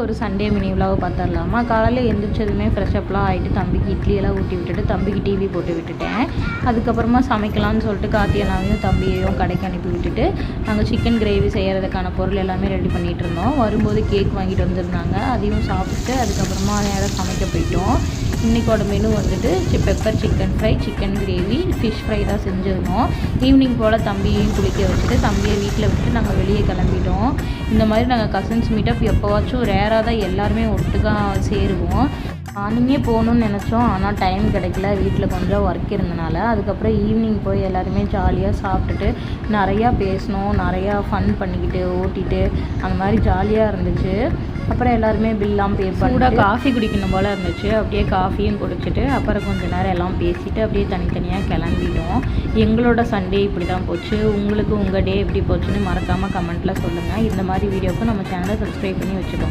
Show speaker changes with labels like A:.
A: ஒரு Sunday mini விலாக பார்த்துடலாமா. காலையில் எழுந்திரிச்சதுமே ஃப்ரெஷ்அப்லாம் ஆகிட்டு தம்பிக்கு இட்லியெல்லாம் ஊட்டி விட்டுட்டு தம்பிக்கு டிவி போட்டு விட்டுட்டேன். அதுக்கப்புறமா சமைக்கலாம்னு சொல்லிட்டு கார்த்தியனாவையும் தம்பியையும் கடைக்கு அனுப்பி விட்டுட்டு நாங்கள் சிக்கன் கிரேவி செய்கிறதுக்கான பொருள் எல்லாமே ரெடி பண்ணிகிட்டு இருந்தோம். வரும்போது கேக் வாங்கிட்டு வந்திருந்தாங்க. அதையும் சாப்பிட்டு அதுக்கப்புறமா நேராக சமைக்க போயிட்டோம். இன்றைக்கோட மெனு வந்துட்டு pepper chicken fry, chicken gravy, fish fry தான் செஞ்சுருந்தோம். ஈவினிங் போல் தம்பியையும் குளிக்க வச்சுட்டு தம்பியை வீட்டில் விட்டுட்டு நாங்கள் வெளியே கிளம்பிட்டோம். இந்த மாதிரி நாங்கள் கசின்ஸ் மீட்டப் எப்போவாச்சும் ரேராக தான் எல்லாருமே ஒட்டுக்கா சேருவோம். மார்னிங்கே போகணுன்னு நினச்சோம், ஆனால் டைம் கிடைக்கல. வீட்டில் கொஞ்சம் ஒர்க் இருந்தனால. அதுக்கப்புறம் ஈவினிங் போய் எல்லாருமே ஜாலியாக சாப்பிட்டுட்டு நிறையா பேசினோம், நிறையா ஃபன் பண்ணிக்கிட்டு ஓட்டிட்டு அந்த மாதிரி ஜாலியாக இருந்துச்சு. அப்புறம் எல்லாருமே பில்லாம் பே பண்ணி காஃபி குடிக்கணும் போல் இருந்துச்சு. அப்படியே காஃபியும் குடிச்சிட்டு அப்புறம் கொஞ்சம் நேரம் எல்லாம் பேசிவிட்டு அப்படியே தனித்தனியாக கிளம்பிட்டோம். எங்களோட சண்டே இப்படி தான் போச்சு. உங்களுக்கு உங்கள் டே எப்படி போச்சுன்னு மறக்காமல் கமெண்ட்டில் சொல்லுங்கள். இந்த மாதிரி வீடியோவுக்கு நம்ம சேனலை சப்ஸ்கிரைப் பண்ணி வச்சுக்கோங்க.